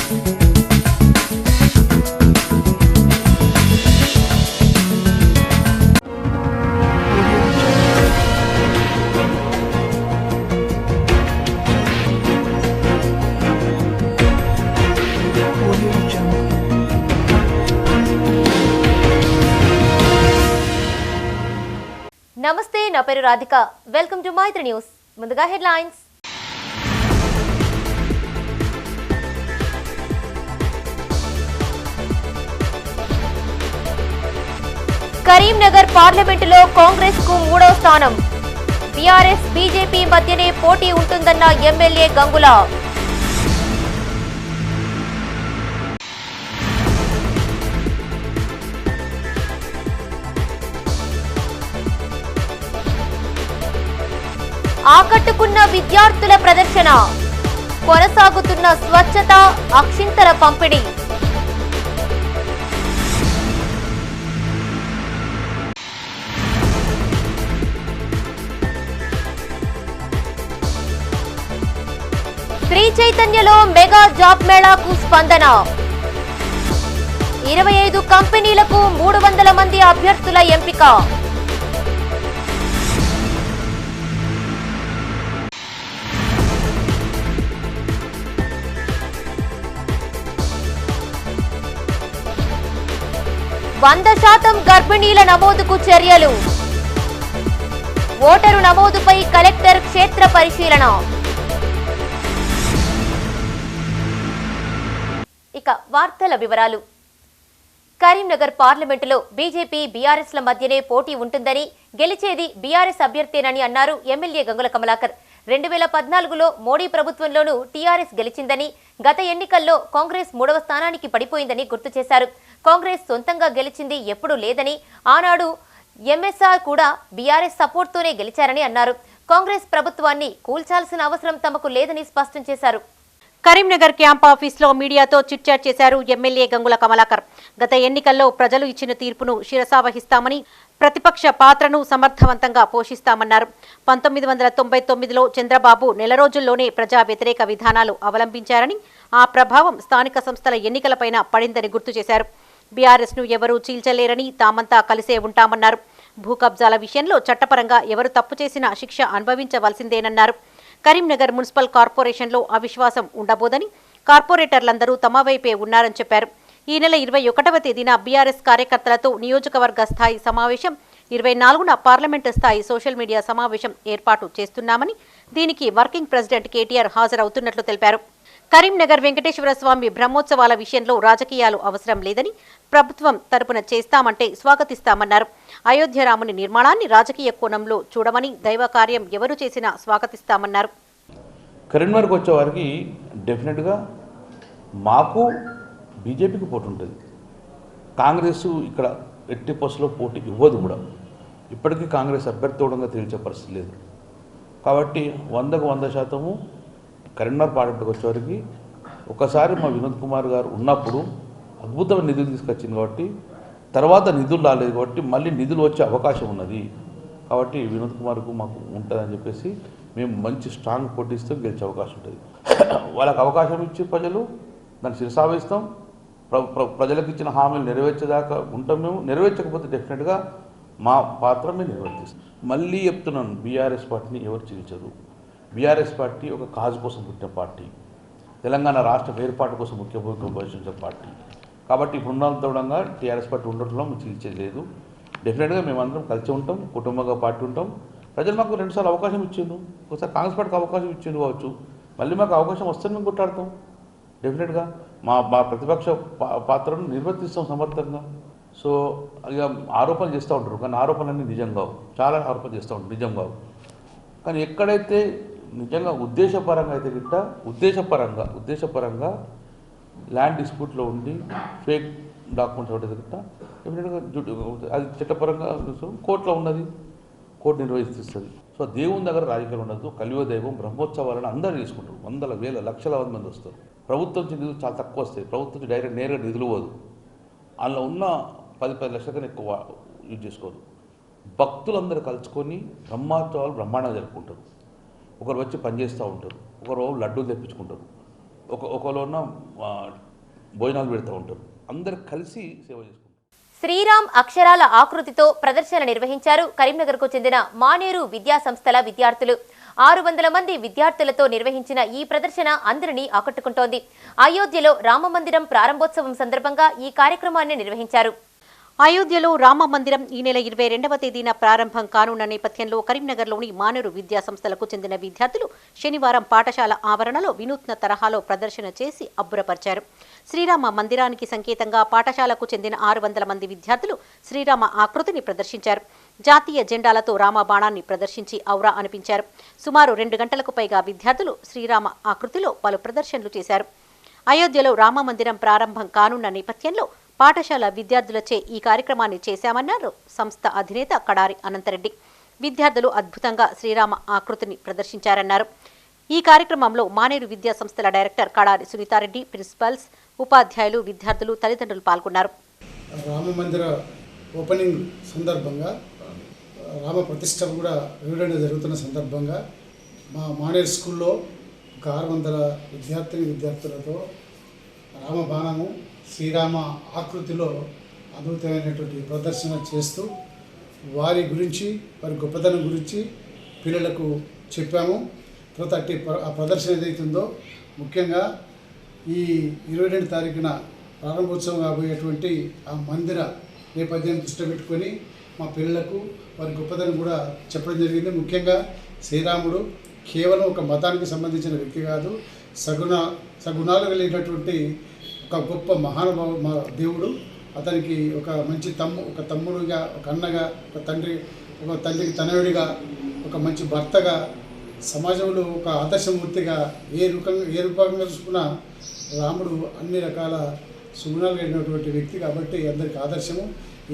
నమస్తే, నా పేరు Radhika. Welcome to Maithri news. ముందుగా హెడ్లైన్స్. కరీంనగర్ పార్లమెంటులో కాంగ్రెస్ కు 3వ స్థానం. బీఆర్ఎస్ బీజేపీ మధ్యనే పోటీ ఉంటుందన్న ఎమ్మెల్యే గంగుల. ఆకట్టుకున్న విద్యార్థుల ప్రదర్శన. కొనసాగుతున్న స్వచ్ఛత, అక్షింతల పంపిణీ. శ్రీ చైతన్యలో మెగా జాబ్ మేళాకు స్పందన. 25 కంపెనీలకు 300 మంది అభ్యర్థుల ఎంపిక. వంద శాతం గర్భిణీల నమోదుకు చర్యలు. ఓటరు నమోదుపై కలెక్టర్ క్షేత్ర పరిశీలన. ఇక వార్తల వివరాలు. కరీంనగర్ పార్లమెంటులో బీజేపీ బీఆర్ఎస్ల మధ్యనే పోటీ ఉంటుందని, గెలిచేది బీఆర్ఎస్ అభ్యర్థేనని అన్నారు ఎమ్మెల్యే గంగుల కమలాకర్. 2014లో మోడీ ప్రభుత్వంలోనూ టీఆర్ఎస్ గెలిచిందని, గత ఎన్నికల్లో కాంగ్రెస్ 3వ స్థానానికి పడిపోయిందని గుర్తు చేశారు. కాంగ్రెస్ సొంతంగా గెలిచింది ఎప్పుడూ లేదని, ఆనాడు ఎంఎస్ఆర్ కూడా బీఆర్ఎస్ సపోర్ట్తోనే గెలిచారని అన్నారు. కాంగ్రెస్ ప్రభుత్వాన్ని కూల్చాల్సిన అవసరం తమకు లేదని స్పష్టం చేశారు. కరీంనగర్ క్యాంప్ ఆఫీస్లో మీడియాతో చిట్చాట్ చేశారు ఎమ్మెల్యే గంగుల కమలాకర్. గత ఎన్నికల్లో ప్రజలు ఇచ్చిన తీర్పును శిరసావహిస్తామని, ప్రతిపక్ష పాత్రను సమర్థవంతంగా పోషిస్తామన్నారు. 1999లో చంద్రబాబు నెల రోజుల్లోనే ప్రజా వ్యతిరేక విధానాలు అవలంబించారని, ఆ ప్రభావం స్థానిక సంస్థల ఎన్నికలపైన పడిందని గుర్తు చేశారు. బీఆర్ఎస్ను ఎవరూ చీల్చలేరని, తామంతా కలిసే ఉంటామన్నారు. భూ కబ్జాల విషయంలో చట్టపరంగా ఎవరు తప్పు చేసినా శిక్ష అనుభవించవలసిందేనన్నారు. కరీంనగర్ మున్సిపల్ కార్పొరేషన్లో అవిశ్వాసం ఉండబోదని, కార్పొరేటర్లందరూ తమ వైపే ఉన్నారని చెప్పారు. ఈ నెల 21వ తేదీన బీఆర్ఎస్ కార్యకర్తలతో నియోజకవర్గ స్థాయి సమావేశం, 24న పార్లమెంటు స్థాయి సోషల్ మీడియా సమావేశం ఏర్పాటు చేస్తున్నామని, దీనికి వర్కింగ్ ప్రెసిడెంట్ కేటీఆర్ హాజరవుతున్నట్లు తెలిపారు. కరీంనగర్ వెంకటేశ్వర స్వామి బ్రహ్మోత్సవాల విషయంలో రాజకీయాలు అవసరం లేదని, ప్రభుత్వం తరపున చేస్తామంటే స్వాగతిస్తామన్నారు. అయోధ్య రాముని నిర్మాణాన్ని రాజకీయ కోణంలో చూడమని, దైవ కార్యం ఎవరు చేసినా స్వాగతిస్తామన్నారు. కరీంనగర్కి వచ్చే వారికి డెఫినెట్గా మాకు బీజేపీకి పోటీ ఉంటుంది. కాంగ్రెస్ ఇక్కడ ఎట్టి పోస్టులో పోటీ ఇవ్వదు కూడా. ఇప్పటికీ కాంగ్రెస్ అభ్యర్థిగా తేల్చే పరిస్థితి లేదు. కాబట్టి 100కు 100% కరీంనగర్ పార్లమెంట్కి వచ్చేవారికి ఒకసారి మా వినోద్ కుమార్ గారు ఉన్నప్పుడు అద్భుతమైన నిధులు తీసుకొచ్చింది కాబట్టి, తర్వాత నిధులు రాలేదు కాబట్టి మళ్ళీ నిధులు వచ్చే అవకాశం ఉన్నది. కాబట్టి వినోద్ కుమార్కు మాకు ఉంటుందని చెప్పేసి మేము మంచి స్ట్రాంగ్ పోటీస్తూ గెలిచే అవకాశం ఉంటుంది. వాళ్ళకి అవకాశం ఇచ్చి ప్రజలు దాన్ని శిరసావహిస్తాం. ప్రజలకు ఇచ్చిన హామీలు నెరవేర్చేదాకా ఉంటాం. మేము నెరవేర్చకపోతే డెఫినెట్గా మా పాత్ర మేము నిర్వర్తిస్తాం. మళ్ళీ చెప్తున్నాను, బీఆర్ఎస్ పార్టీని ఎవరు చీల్చరు. బీఆర్ఎస్ పార్టీ ఒక కాజు కోసం పుట్టిన పార్టీ, తెలంగాణ రాష్ట్ర ఏర్పాటు కోసం ముఖ్య భూమిక పోషించే పార్టీ. కాబట్టి ఇప్పుడున్నంతగా టీఆర్ఎస్ పార్టీ ఉండటంలో మేము చీల్చేది లేదు. డెఫినెట్గా మేమందరం కలిసి ఉంటాం, కుటుంబంగా పార్టీ ఉంటాం. ప్రజలు మాకు 2 సార్లు అవకాశం ఇచ్చిండు, ఒకసారి కాంగ్రెస్ పార్టీకి అవకాశం ఇచ్చిండు కావచ్చు, మళ్ళీ మాకు అవకాశం వస్తే మేము కొట్టాడతాం. డెఫినెట్గా మా ప్రతిపక్ష పాత్రను నిర్వర్తిస్తాం సమర్థంగా. సో ఇక ఆరోపణలు చేస్తూ ఉంటారు, కానీ ఆరోపణలన్నీ నిజం కావు. చాలా ఆరోపణలు చేస్తూ ఉంటారు, నిజం కావు. కానీ ఎక్కడైతే నిజంగా ఉద్దేశపరంగా అయితే గిట్ట ఉద్దేశపరంగా ల్యాండ్ డిస్ప్యూట్లో ఉండి ఫేక్ డాక్యుమెంట్స్ ఒకటి గిట్ట డెఫినెట్గా అది చట్టపరంగా కోర్టులో ఉన్నది, కోర్టు నిర్వహిస్తుంది. సో దేవుని దగ్గర రాజకీయాలు ఉండదు. కలియుగ దైవం బ్రహ్మోత్సవాలను అందరూ తీసుకుంటారు. 100,000, 1,00,000, లక్షలాది మంది వస్తారు. ప్రభుత్వం నుంచి నిధులు చాలా తక్కువ వస్తాయి. ప్రభుత్వం నుంచి డైరెక్ట్ నేరుగా నిధులు పోదు. అందులో ఉన్న 10 లక్షల కన్నా ఎక్కువ యూజ్ చేసుకోదు. భక్తులందరూ కలుసుకొని బ్రహ్మోత్సవాలు బ్రహ్మాండంగా జరుపుకుంటారు. ఒకరు వచ్చి పనిచేస్తూ ఉంటారు, ఒకరు లడ్డూలు తెప్పించుకుంటారు, ఒకళ్ళు ఉన్న భోజనాలు పెడతా ఉంటారు. అందరు కలిసి సేవ చేసుకుంటారు. శ్రీరామ్ అక్షరాల ఆకృతితో ప్రదర్శన నిర్వహించారు కరీంనగర్కు చెందిన మానేరు విద్యా సంస్థల విద్యార్థులు. 600 మంది విద్యార్థులతో నిర్వహించిన ఈ ప్రదర్శన అందరినీ ఆకట్టుకుంటోంది. అయోధ్యలో రామమందిరం ప్రారంభోత్సవం సందర్భంగా ఈ కార్యక్రమాన్ని నిర్వహించారు. అయోధ్యలో రామ మందిరం ఈ నెల 22వ తేదీన ప్రారంభం కానున్న నేపథ్యంలో కరీంనగర్లోని మానేరు విద్యా సంస్థలకు చెందిన విద్యార్థులు శనివారం పాఠశాల ఆవరణలో వినూత్న తరహాలో ప్రదర్శన చేసి అబ్బురపరిచారు. శ్రీరామ మందిరానికి సంకేతంగా పాఠశాలకు చెందిన 600 మంది విద్యార్థులు శ్రీరామ ఆకృతిని ప్రదర్శించారు. జాతీయ జెండాలతో రామబాణాన్ని ప్రదర్శించి ఔరా అనిపించారు. సుమారు 2 గంటలకు పైగా విద్యార్థులు శ్రీరామ ఆకృతిలో పలు ప్రదర్శనలు చేశారు. అయోధ్యలో రామ మందిరం ప్రారంభం కానున్న నేపథ్యంలో పాఠశాల విద్యార్థులచే ఈ కార్యక్రమాన్ని చేశామన్నారు సంస్థ అధినేత కడారి అనంతరెడ్డి. విద్యార్థులు అద్భుతంగా శ్రీరామ ఆకృతిని ప్రదర్శించారన్నారు. ఈ కార్యక్రమంలో మానేరు విద్యా సంస్థల డైరెక్టర్ కడారి సునీతారెడ్డి, ప్రిన్సిపల్స్, ఉపాధ్యాయులు, విద్యార్థులు, తల్లిదండ్రులు పాల్గొన్నారు. రామ మందిర ఓపెనింగ్ సందర్భంగా రామ ప్రతిష్ట కూడా వివరణ జరుగుతున్న సందర్భంగా మా మానేరు స్కూల్లో ఒక 600 విద్యార్థులతో రామబాణము శ్రీరామ ఆకృతిలో అద్భుతమైనటువంటి ప్రదర్శన చేస్తూ వారి గురించి, వారి గొప్పతనం గురించి పిల్లలకు చెప్పాము. తర్వాత ఆ ప్రదర్శన ఏదైతుందో ముఖ్యంగా ఈ 22 తారీఖున ప్రారంభోత్సవం కాబోయేటువంటి ఆ మందిర నేపథ్యాన్ని దృష్టి పెట్టుకొని మా పిల్లలకు వారి గొప్పతనం కూడా చెప్పడం జరిగింది. ముఖ్యంగా శ్రీరాముడు కేవలం ఒక మతానికి సంబంధించిన వ్యక్తి కాదు, సగుణాలు కలిగినటువంటి ఒక గొప్ప మహానుభావ దేవుడు. అతనికి ఒక మంచి ఒక తమ్ముడుగా, ఒక అన్నగా, ఒక తండ్రికి తనయుడిగా, ఒక మంచి భర్తగా, సమాజంలో ఒక ఆదర్శమూర్తిగా ఏ రూపంగా చూసుకున్నా రాముడు అన్ని రకాల సుగుణాలు కలిగినటువంటి వ్యక్తి కాబట్టి అందరికీ ఆదర్శము.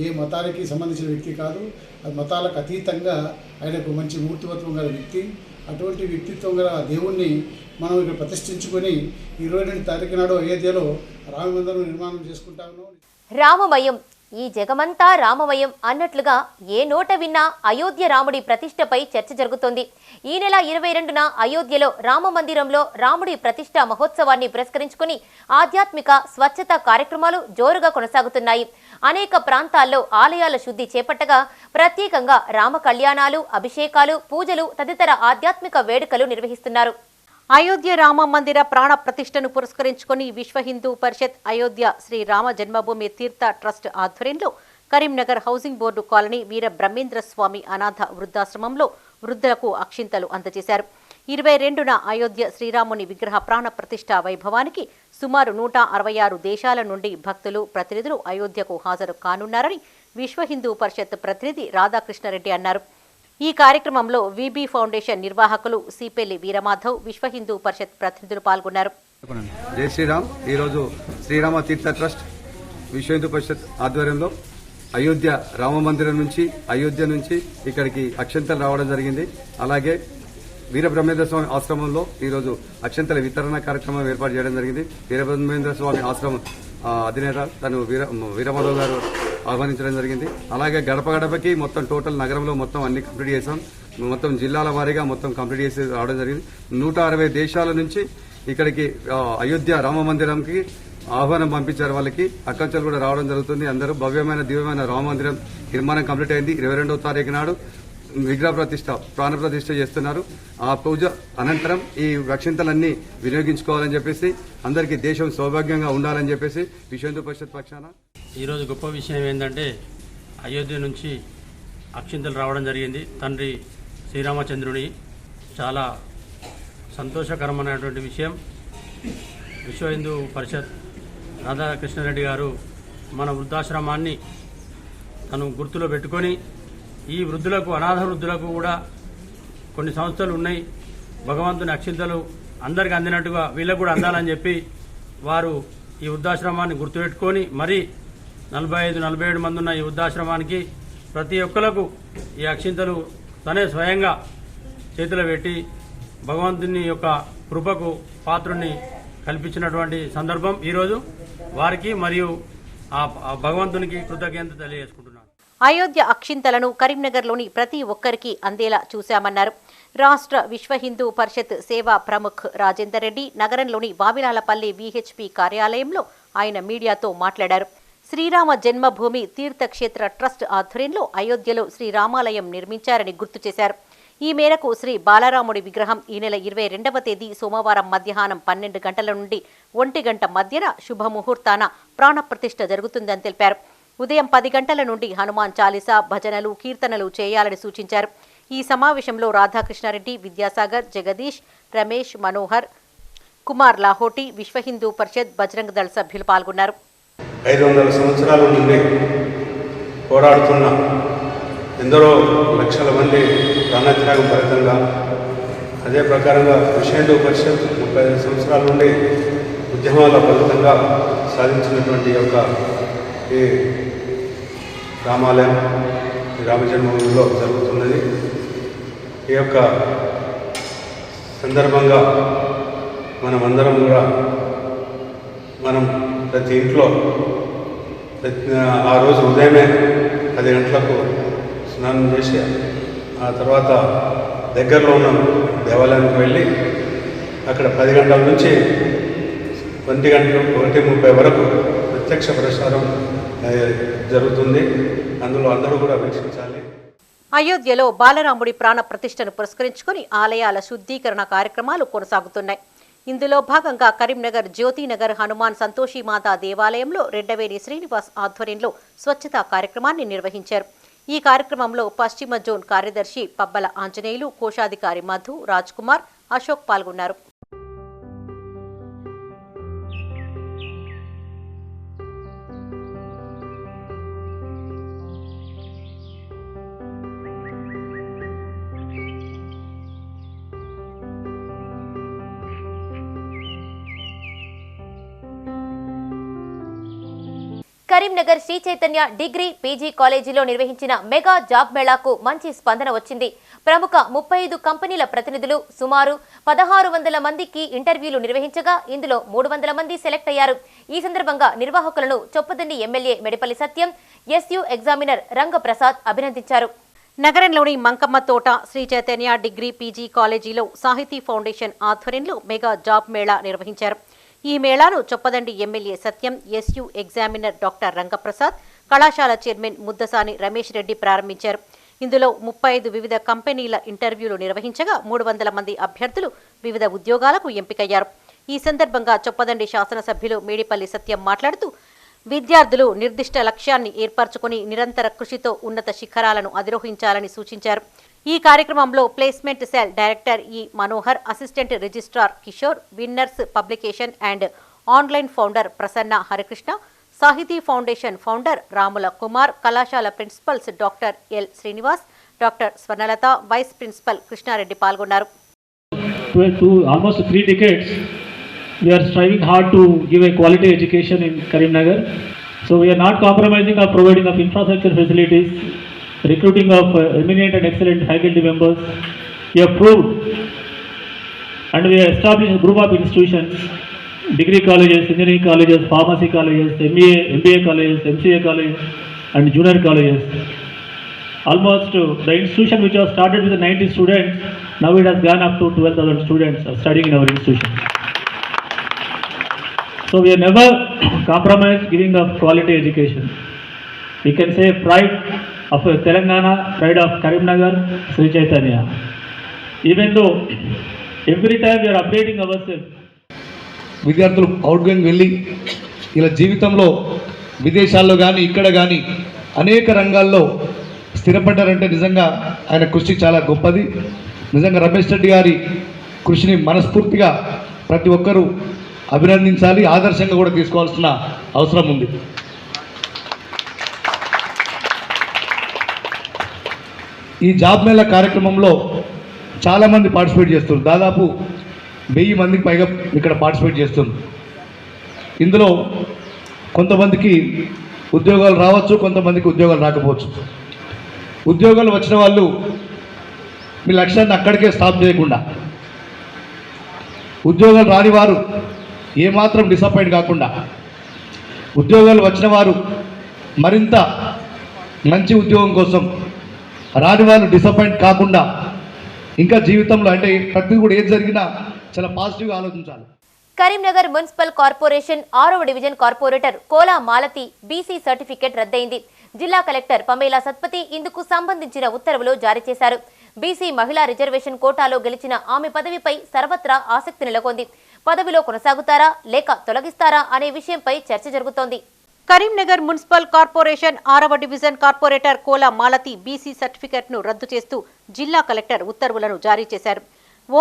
ఏ మతానికి సంబంధించిన వ్యక్తి కాదు, అది మతాలకు అతీతంగా ఆయనకు మంచి మూర్తిమత్వం గల వ్యక్తి. అటువంటి వ్యక్తిత్వం గల దేవుణ్ణి మనం ఇక్కడ ప్రతిష్ఠించుకొని 22 తారీఖు నాడు అయోధ్యలో రామమందిరం నిర్మాణం చేసుకుంటా ఉన్నాం. రామమయం, ఈ జగమంతా రామమయం అన్నట్లుగా ఏ నోట విన్నా అయోధ్య రాముడి ప్రతిష్టపై చర్చ జరుగుతోంది. ఈ నెల 22న అయోధ్యలో రామ మందిరంలో రాముడి ప్రతిష్ఠ మహోత్సవాన్ని పురస్కరించుకుని ఆధ్యాత్మిక స్వచ్ఛత కార్యక్రమాలు జోరుగా కొనసాగుతున్నాయి. అనేక ప్రాంతాల్లో ఆలయాల శుద్ధి చేపట్టగా ప్రత్యేకంగా రామ కళ్యాణాలు, అభిషేకాలు, పూజలు తదితర ఆధ్యాత్మిక వేడుకలు నిర్వహిస్తున్నారు. అయోధ్య రామ మందిర ప్రాణ ప్రతిష్టను పురస్కరించుకుని విశ్వ హిందూ పరిషత్ అయోధ్య శ్రీ రామ జన్మభూమి తీర్థ ట్రస్ట్ ఆధ్వర్యంలో కరీంనగర్ హౌసింగ్ బోర్డు కాలనీ వీర బ్రహ్మేంద్ర స్వామి అనాథ వృద్ధాశ్రమంలో వృద్ధులకు అక్షింతలు అందజేశారు. 22న అయోధ్య శ్రీరాముని విగ్రహ ప్రాణ ప్రతిష్ఠ వైభవానికి సుమారు 166 దేశాల నుండి భక్తులు, ప్రతినిధులు అయోధ్యకు హాజరు కానున్నారని విశ్వ హిందూ పరిషత్ ప్రతినిధి రాధాకృష్ణారెడ్డి అన్నారు. ఈ కార్యక్రమంలో విబి ఫౌండేషన్ నిర్వాహకులు సిపెల్లి వీరమాధవ్, విశ్వ హిందూ పరిషత్ ప్రతినిధులు పాల్గొన్నారు. జై శ్రీరామ్. ఈరోజు శ్రీరామ తీర్థ ట్రస్ట్ విశ్వ హిందూ పరిషత్ ఆధ్వర్యంలో అయోధ్య రామ మందిరం నుంచి ఇక్కడికి అక్షంతలు రావడం జరిగింది. అలాగే వీరబ్రహ్మేంద్ర స్వామి ఆశ్రమంలో ఈరోజు అక్షంతల వితరణ కార్యక్రమం ఏర్పాటు చేయడం జరిగింది. వీరబ్రహ్మేంద్ర స్వామి ఆశ్రమం అధినేత తను వీరమాధవ్ గారు ఆహ్వానించడం జరిగింది. అలాగే గడప గడపకి మొత్తం టోటల్ నగరంలో మొత్తం అన్ని కంప్లీట్ చేసాం. మొత్తం జిల్లాల వారీగా మొత్తం కంప్లీట్ చేసి రావడం జరిగింది. 160 దేశాల నుంచి ఇక్కడికి అయోధ్య రామ మందిరంకి ఆహ్వానం పంపించారు. వాళ్ళకి అక్కంచెలు కూడా రావడం జరుగుతుంది. అందరూ భవ్యమైన దివ్యమైన రామ మందిరం నిర్మాణం కంప్లీట్ అయింది. 22వ తారీఖు నాడు విగ్రహ ప్రతిష్ట, ప్రాణ ప్రతిష్ట చేస్తున్నారు. ఆ పూజ అనంతరం ఈ అక్షింతలన్నీ వినియోగించుకోవాలని చెప్పేసి, అందరికీ దేశం సౌభాగ్యంగా ఉండాలని చెప్పేసి విశ్వ హిందూ పరిషత్ పక్షాన ఈరోజు గొప్ప విషయం ఏంటంటే అయోధ్య నుంచి అక్షింతలు రావడం జరిగింది. తండ్రి శ్రీరామచంద్రుని చాలా సంతోషకరమైనటువంటి విషయం. విశ్వ హిందూ పరిషత్ రాధాకృష్ణారెడ్డి గారు మన వృద్ధాశ్రమాన్ని తను గుర్తులో పెట్టుకొని ఈ వృద్ధులకు, అనాథ వృద్ధులకు కూడా కొన్ని సంస్థలు ఉన్నాయి. భగవంతుని అక్షింతలు అందరికి అందినట్టుగా వీళ్ళకు కూడా అందాలని చెప్పి వారు ఈ వృద్ధాశ్రమాన్ని గుర్తుపెట్టుకొని మరీ 45-47 మంది ఉన్న ఈ వృద్ధాశ్రమానికి ప్రతి ఒక్కరికి ఈ అక్షింతలు తనే స్వయంగా చేతిలో పెట్టి భగవంతుని యొక్క కృపకు పాత్రుని కల్పించినటువంటి సందర్భం ఈరోజు. వారికి మరియు ఆ భగవంతునికి కృతజ్ఞత తెలియజేసుకుంటున్నాను. అయోధ్య అక్షింతలను కరీంనగర్లోని ప్రతి ఒక్కరికి అందేలా చూశామన్నారు. రాష్ట్ర విశ్వ హిందూ పరిషత్ సేవా ప్రముఖ్ రాజేందర్ రెడ్డి నగరంలోని వావిలాలపల్లి విహెచ్పి కార్యాలయంలో ఆయన మీడియాతో మాట్లాడారు. శ్రీరామ జన్మభూమి తీర్థక్షేత్ర ట్రస్ట్ ఆధ్వర్యంలో అయోధ్యలో శ్రీరామాలయం నిర్మించారని గుర్తు చేశారు. ఈ మేరకు శ్రీ బాలరాముడి విగ్రహం ఈ నెల 22వ తేదీ సోమవారం మధ్యాహ్నం 12 గంటల నుండి 1 గంట మధ్యన శుభముహూర్తాన ప్రాణప్రతిష్ఠ జరుగుతుందని తెలిపారు. ఉదయం 10 గంటల నుండి హనుమాన్ చాలీసా, భజనలు, కీర్తనలు చేయాలని సూచించారు. ఈ సమావేశంలో రాధాకృష్ణారెడ్డి, విద్యాసాగర్, జగదీష్, రమేష్, మనోహర్, కుమార్ లాహోటి, విశ్వ హిందూ పరిషత్, బజరంగ్ దళ సభ్యులు పాల్గొన్నారు. 500 సంవత్సరాల నుండి పోరాడుతున్న ఎందరో లక్షల మంది ప్రాణత్యాగం ఫలితంగా, అదే ప్రకారంగా విశ్వ హిందూ పరిషత్ 35 సంవత్సరాల నుండి ఉద్యమాల ఫలితంగా సాధించినటువంటి యొక్క ఈ రామాలయం రామజన్మభూమిలో జరుగుతున్నది. ఈ యొక్క సందర్భంగా మనమందరం కూడా ప్రతి ఇంట్లో ఆ రోజు ఉదయమే 10 గంటలకు స్నానం చేసి ఆ తర్వాత దగ్గరలో ఉన్న దేవాలయానికి వెళ్ళి అక్కడ 10 గంటల నుంచి 1:30 వరకు ప్రత్యక్ష ప్రసారం జరుగుతుంది. అందులో అందరూ కూడా వీక్షించాలి. అయోధ్యలో బాలరాముడి ప్రాణ ప్రతిష్టను పురస్కరించుకుని ఆలయాల శుద్ధీకరణ కార్యక్రమాలు కొనసాగుతున్నాయి. ఇందులో భాగంగా కరీంనగర్ జ్యోతినగర్ హనుమాన్ సంతోషిమాత దేవాలయంలో రెడ్డవేణి శ్రీనివాస్ ఆధ్వర్యంలో స్వచ్ఛతా కార్యక్రమాన్ని నిర్వహించారు. ఈ కార్యక్రమంలో పశ్చిమ జోన్ కార్యదర్శి పబ్బల ఆంజనేయులు, కోశాధికారి మధు, రాజ్ కుమార్, అశోక్ పాల్గొన్నారు. కరీంనగర్ శ్రీ చైతన్య డిగ్రీ పీజీ కాలేజీలో నిర్వహించిన మెగా జాబ్ మేళాకు మంచి స్పందన వచ్చింది. ప్రముఖ 35 కంపెనీల ప్రతినిధులు సుమారు 1600 మందికి ఇంటర్వ్యూలు నిర్వహించగా ఇందులో 300 మంది సెలెక్ట్ అయ్యారు. ఈ సందర్భంగా నిర్వాహకులను చొప్పదండి ఎమ్మెల్యే మెడిపల్లి సత్యం, ఎస్యు ఎగ్జామినర్ రంగప్రసాద్ అభినందించారు. నగరంలోని మంకమ్మ తోట శ్రీ చైతన్య డిగ్రీ పీజీ కాలేజీలో సాహితీ ఫౌండేషన్ ఆధ్వర్యంలో మెగా జాబ్ మేళా నిర్వహించారు. ఈ మేళాను చొప్పదండి ఎమ్మెల్యే సత్యం, ఎస్యు ఎగ్జామినర్ డాక్టర్ రంగప్రసాద్, కళాశాల చైర్మన్ ముద్దసాని రమేష్ రెడ్డి ప్రారంభించారు. ఇందులో 35 వివిధ కంపెనీల ఇంటర్వ్యూలు నిర్వహించగా 300 మంది అభ్యర్థులు వివిధ ఉద్యోగాలకు ఎంపికయ్యారు. ఈ సందర్భంగా చొప్పదండి శాసనసభ్యులు మేడిపల్లి సత్యం మాట్లాడుతూ విద్యార్థులు నిర్దిష్ట లక్ష్యాన్ని ఏర్పరచుకుని నిరంతర కృషితో ఉన్నత శిఖరాలను అధిరోహించాలని సూచించారు. ఈ కార్యక్రమంలో placement cell director E Manohar, assistant registrar Kishore, winners publication and online founder Prasanna Harikrishna, Sahithi foundation founder Ramula Kumar, కళాశాల principals doctor L Srinivas, doctor Swarnalatha, vice principal Krishna Reddy పాల్గొన్నారు. Almost 3 decades, we are striving hard to give a quality education in Karimnagar. So we are not compromising on providing of infrastructure facilities, recruiting of eminent and excellent faculty members. We have proved and we have established a group of institutions, degree colleges, engineering colleges, pharmacy colleges, MBA colleges, MCA colleges and junior colleges. Almost the institution which was started with 90 students, now it has gone up to 12,000 students studying in our institution. So we have never compromised giving of quality education. We can say pride of Telangana, pride of Karimnagar, Sri Chaitanya. Even though every time we are updating ourselves. విద్యార్థులు outgoing వెళ్ళి ఇలా జీవితంలో విదేశాల్లో కానీ ఇక్కడ కానీ అనేక రంగాల్లో స్థిరపడ్డారంటే నిజంగా ఆయన కృషి చాలా గొప్పది. నిజంగా రమేష్ రెడ్డి గారి కృషిని మనస్ఫూర్తిగా ప్రతి ఒక్కరూ అభినందించాలి, ఆదర్శంగా కూడా తీసుకోవాల్సిన అవసరం ఉంది. ఈ జాబ్ మేళా కార్యక్రమంలో చాలామంది పార్టిసిపేట్ చేస్తున్నారు. దాదాపు 1000 మందికి పైగా ఇక్కడ పార్టిసిపేట్ చేస్తుంది. ఇందులో కొంతమందికి ఉద్యోగాలు రావచ్చు, కొంతమందికి ఉద్యోగాలు రాకపోవచ్చు. ఉద్యోగాలు వచ్చిన వాళ్ళు మీ లక్ష్యాన్ని అక్కడికే స్టాప్ చేయకుండా, ఉద్యోగాలు రాని వారు ఏమాత్రం డిసప్పాయింట్ కాకుండా, ఉద్యోగాలు వచ్చిన వారు మరింత మంచి ఉద్యోగం కోసం, రాని వాళ్ళు డిసప్పాయింట్ కాకుండా ఇంకా జీవితంలో అంటే ప్రతి కూడా ఏది జరిగినా చాలా పాజిటివ్గా ఆలోచించాలి. కరీంనగర్ మున్సిపల్ కార్పొరేషన్ 6వ division corporator Kola Malathi BC certificate రద్దయింది. జిల్లా కలెక్టర్ పమేలా సత్పతి ఇందుకు సంబంధించిన ఉత్తర్వులు జారీ చేశారు. బీసీ మహిళా రిజర్వేషన్ కోటాలో గెలిచిన ఆమె పదవిపై సర్వత్రా ఆసక్తి నెలకొంది. పదవిలో కొనసాగుతారా లేక తొలగిస్తారా అనే విషయంపై చర్చ జరుగుతోంది. కరీంనగర్ మున్సిపల్ కార్పొరేషన్ 6వ division corporator Kola Malathi BC సర్టిఫికెట్ను రద్దు చేస్తూ జిల్లా కలెక్టర్ ఉత్తర్వులను జారీ చేశారు.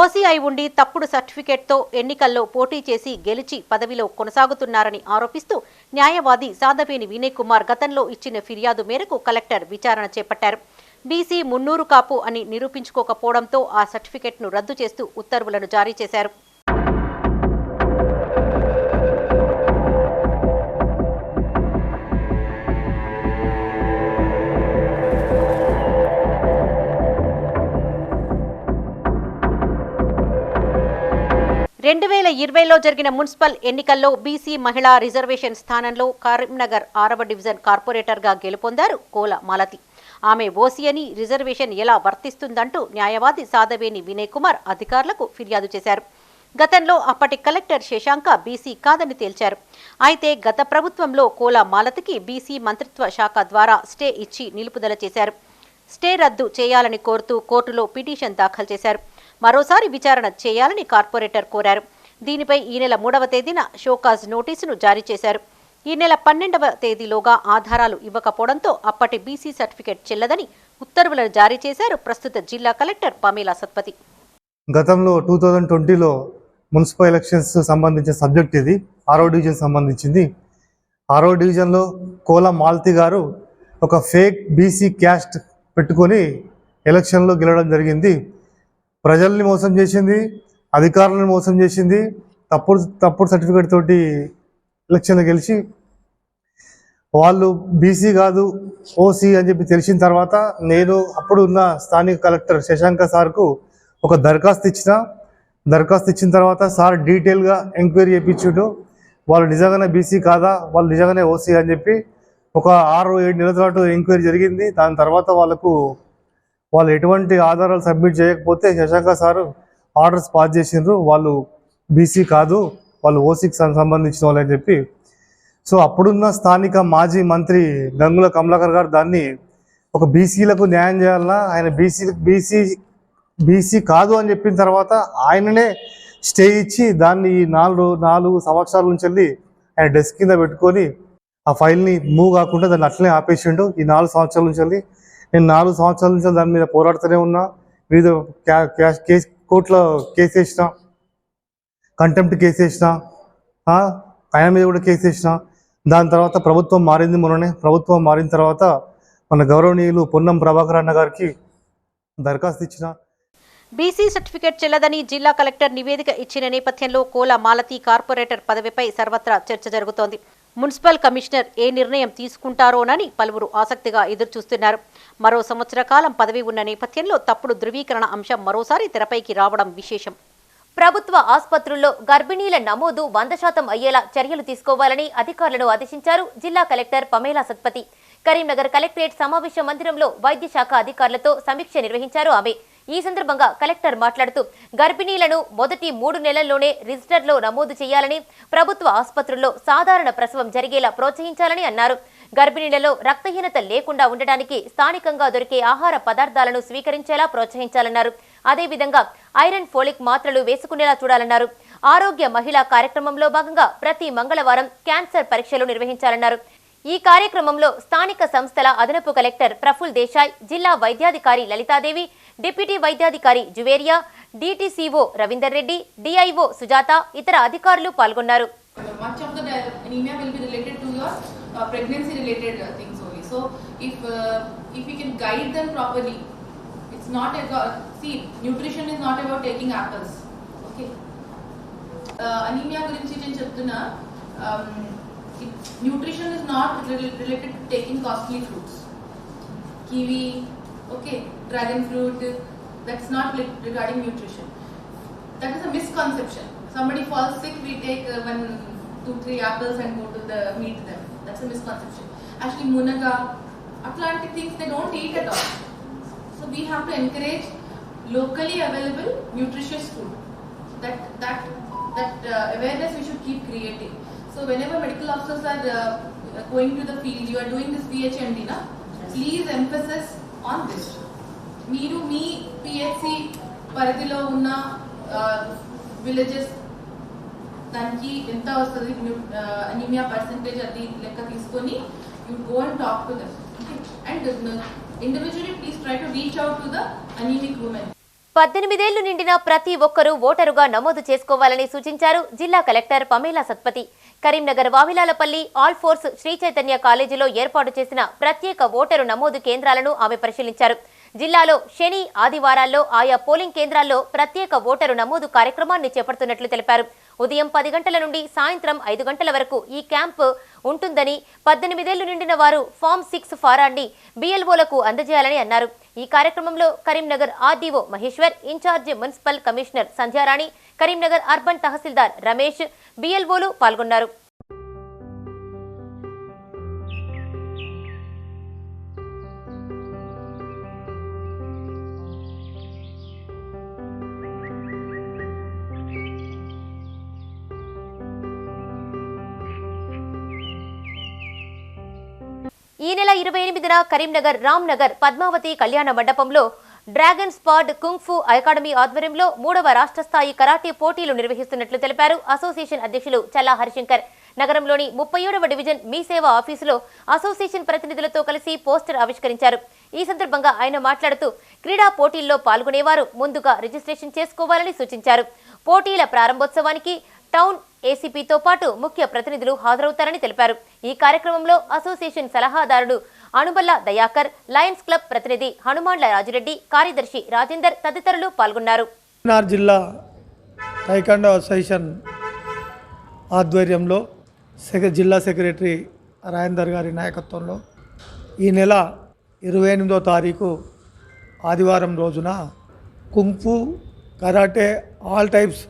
ఓసీఐ ఉండి తప్పుడు సర్టిఫికెట్తో ఎన్నికల్లో పోటీ చేసి గెలిచి పదవిలో కొనసాగుతున్నారని ఆరోపిస్తూ న్యాయవాది సాదవేని వినయ్ కుమార్ గతంలో ఇచ్చిన ఫిర్యాదు మేరకు కలెక్టర్ విచారణ చేపట్టారు. బీసీ మున్నూరు కాపు అని నిరూపించుకోకపోవడంతో ఆ సర్టిఫికెట్ను రద్దు చేస్తూ ఉత్తర్వులను జారీ చేశారు. రెండు 2020లో జరిగిన మున్సిపల్ ఎన్నికల్లో బీసీ మహిళా రిజర్వేషన్ స్థానంలో కరీంనగర్ 6వ డివిజన్ కార్పొరేటర్గా గెలుపొందారు కోలా మాలతి. ఆమె ఓసీ అని రిజర్వేషన్ ఎలా వర్తిస్తుందంటూ న్యాయవాది సాదవేని వినయ్ కుమార్ అధికారులకు ఫిర్యాదు చేశారు. గతంలో అప్పటి కలెక్టర్ శశాంక బీసీ కాదని తేల్చారు. అయితే గత ప్రభుత్వంలో కోలా మాలతికి బీసీ మంత్రిత్వ శాఖ ద్వారా స్టే ఇచ్చి నిలుపుదల చేశారు. స్టే రద్దు చేయాలని కోరుతూ కోర్టులో పిటిషన్ దాఖలు చేశారు. మరోసారి విచారణ చేయాలని కార్పొరేటర్ కోరారు. దీనిపై ఈ నెల 3వ తేదీన షోకాజ్ నోటీసును జారీ చేశారు. ఈ నెల 12వ తేదీలోగా ఆధారాలు ఇవ్వకపోవడంతో అప్పటి బీసీ సర్టిఫికెట్ చెల్లదని ఉత్తర్వులను జారీ చేశారు ప్రస్తుత జిల్లా కలెక్టర్ పమేలా సత్పతి. గతంలో 2020లో మున్సిపల్ ఎలక్షన్స్ సంబంధించిన సబ్జెక్ట్ ఇది. 6వ డివిజన్ సంబంధించింది. 6వ డివిజన్లో కోలా మాలతి గారు ఒక ఫేక్ బీసీ క్యాస్ట్ పెట్టుకొని ఎలక్షన్లో గెలవడం జరిగింది. ప్రజల్ని మోసం చేసింది, అధికారులను మోసం చేసింది. తప్పుడు సర్టిఫికేట్ తోటి ఎలక్షన్లో గెలిచి వాళ్ళు బీసీ కాదు ఓసీ అని చెప్పి తెలిసిన తర్వాత నేను అప్పుడు ఉన్న స్థానిక కలెక్టర్ శశాంక సార్కు ఒక దరఖాస్తు ఇచ్చిన తర్వాత సార్ డీటెయిల్గా ఎంక్వైరీ చేయించుడు. వాళ్ళు నిజంగానే బీసీ కాదా, వాళ్ళు నిజంగానే ఓసీ అని చెప్పి ఒక 6-7 నెలల పాటు ఎంక్వైరీ జరిగింది. దాని తర్వాత వాళ్ళు ఎటువంటి ఆధారాలు సబ్మిట్ చేయకపోతే శశాంక సారు ఆర్డర్స్ పాస్ చేసిండ్రు. వాళ్ళు బీసీ కాదు, వాళ్ళు ఓసీకి సంబంధించిన వాళ్ళని చెప్పి. సో అప్పుడున్న స్థానిక మాజీ మంత్రి గంగుల కమలాకర్ గారు దాన్ని ఒక బీసీలకు న్యాయం చేయాలన్నా ఆయన బీసీ కాదు అని చెప్పిన తర్వాత ఆయననే స్టే ఇచ్చి దాన్ని ఈ 4 సంవత్సరాల నుంచి వెళ్ళి ఆయన డెస్క్ కింద పెట్టుకొని ఆ ఫైల్ని మూవ్ కాకుండా దాన్ని అట్లనే ఆపేసిండు. ఈ 4 సంవత్సరాల నుంచి వెళ్ళి నేను 4 సంవత్సరాల నుంచి దాని మీద పోరాడుతూనే ఉన్నా. వివిధ కోర్టులో కేసు వేసిన, కంటెంప్ట్ కేసు వేసిన, ఆయన మీద కూడా కేసు వేసిన. దాని తర్వాత ప్రభుత్వం మారింది. మొన్ననే ప్రభుత్వం మారిన తర్వాత మన గౌరవనీయులు పొన్నం ప్రభాకర్ అన్న గారికి దరఖాస్తు ఇచ్చిన. బీసీ సర్టిఫికెట్ చెల్లదని జిల్లా కలెక్టర్ నివేదిక ఇచ్చిన నేపథ్యంలో కోలా మాలతి కార్పొరేటర్ పదవిపై సర్వత్రా చర్చ జరుగుతోంది. మున్సిపల్ కమిషనర్ ఏ నిర్ణయం తీసుకుంటారోనని పలువురు ఆసక్తిగా ఎదురుచూస్తున్నారు. మరో సంవత్సర కాలం పదవి ఉన్న నేపథ్యంలో తప్పుడు ధృవీకరణ అంశం మరోసారి తెరపైకి రావడం విశేషం. ప్రభుత్వ ఆసుపత్రుల్లో గర్భిణీల నమోదు 100% అయ్యేలా చర్యలు తీసుకోవాలని అధికారులను ఆదేశించారు జిల్లా కలెక్టర్ పమేలా సత్పతి. కరీంనగర్ కలెక్టరేట్ సమావేశ మందిరంలో వైద్య శాఖ అధికారులతో సమీక్ష నిర్వహించారు ఆమె. ఈ సందర్భంగా కలెక్టర్ మాట్లాడుతూ గర్భిణీలను మొదటి 3 నెలల్లోనే రిజిస్టర్లో నమోదు చేయాలని, ప్రభుత్వ ఆసుపత్రుల్లో సాధారణ ప్రసవం జరిగేలా ప్రోత్సహించాలని అన్నారు. గర్భిణీలలో రక్తహీనత లేకుండా ఉండడానికి స్థానికంగా దొరికే ఆహార పదార్థాలను స్వీకరించేలా ప్రోత్సహించాలన్నారు. అదేవిధంగా ఐరన్ ఫోలిక్ మాత్రలు వేసుకునేలా చూడాలన్నారు. ఆరోగ్య మహిళా కార్యక్రమంలో భాగంగా ప్రతి మంగళవారం క్యాన్సర్ పరీక్షలు నిర్వహించాలన్నారు. ఈ కార్యక్రమంలో స్థానిక సంస్థల అదనపు కలెక్టర్ ప్రఫుల్ దేశాయ్, జిల్లా వైద్యాధికారి లలితాదేవి, డిప్యూటీ వైద్యాధికారి జువేరియా, డిటిసిఓ రవీందర్ రెడ్డి, డిఐఓ సుజాత, ఇతర అధికారులు పాల్గొన్నారు. Much of the anemia will be related to your pregnancy related things only. So if we can guide them properly, it's not nutrition is not about taking apples. Okay. Anemia gurinchi నేను చెప్తున్నా, nutrition is not related to taking costly fruits. Kiwi, okay, dragon fruit, that's not regarding nutrition. That is a misconception. Somebody falls sick, we take 1, 2, 3 apples and go to meet them. That's a misconception. Actually, munaga, Atlantic things they don't eat at all. So we have to encourage locally available nutritious food. That awareness we should keep creating. So whenever medical officers are going to the field, you are doing this PHMD, na? Please emphasis on this. Meeru mee PHC paradhilo unna villages daniki enta vastadi anemia percentage adi lekka teeskoni you go and talk to them. Okay? And individually please try to reach out to the anemic women. 18 ఏళ్లు నిండిన ప్రతి ఒక్కరూ ఓటరుగా నమోదు చేసుకోవాలని సూచించారు జిల్లా collector Pamela Satpathy. Karimnagar Vavilalapalli Alphores Sri Chaitanya కాలేజీలో ఏర్పాటు చేసిన ప్రత్యేక ఓటరు నమోదు కేంద్రాలను ఆమె పరిశీలించారు. జిల్లాలో శని ఆదివారాల్లో ఆయా పోలింగ్ కేంద్రాల్లో ప్రత్యేక ఓటరు నమోదు కార్యక్రమాన్ని చేపడుతున్నట్లు తెలిపారు. ఉదయం 10 గంటల నుండి సాయంత్రం 5 గంటల వరకు ఈ క్యాంపు ఉంటుందని, 18 ఏళ్లు నిండిన వారు ఫామ్ 6 ఫారాన్ని BLOలకు అందజేయాలని అన్నారు. ఈ కార్యక్రమంలో Karimnagar RDO Maheshwar, incharge municipal commissioner Sandhyarani, Karimnagar urban tahsildar Ramesh, BLOలు పాల్గొన్నారు. ఈ నెల 28న కరీంనగర్ రామ్నగర్ పద్మావతి కళ్యాణ మండపంలో డ్రాగన్ స్పాడ్ కుంగ్ఫు అకాడమీ ఆధ్వర్యంలో 3వ రాష్ట్ర స్థాయి కరాటే పోటీలు నిర్వహిస్తున్నట్లు తెలిపారు అసోసియేషన్ అధ్యక్షులు చల్లా హరిశంకర్. నగరంలోని 37వ డివిజన్ మీ సేవ ఆఫీసులో అసోసియేషన్ ప్రతినిధులతో కలిసి పోస్టర్ ఆవిష్కరించారు. ఈ సందర్భంగా ఆయన మాట్లాడుతూ క్రీడా పోటీల్లో పాల్గొనేవారు ముందుగా రిజిస్ట్రేషన్ చేసుకోవాలని సూచించారు. పోటీల ప్రారంభోత్సవానికి టౌన్ ఏసీపీతో పాటు ముఖ్య ప్రతినిధులు హాజరవుతారని తెలిపారు. ఈ కార్యక్రమంలో అసోసియేషన్ సలహాదారుడు అనుబల్ల దయాకర్, లయన్స్ క్లబ్ ప్రతినిధి హనుమాన్ల రాజిరెడ్డి, కార్యదర్శి రాజేందర్ తదితరులు పాల్గొన్నారు. జిల్లా టైకాండో అసోసియేషన్ ఆధ్వర్యంలో జిల్లా సెక్రటరీ రాజేందర్ గారి నాయకత్వంలో ఈ నెల 28వ తారీఖు ఆదివారం రోజున kung fu, karate, all types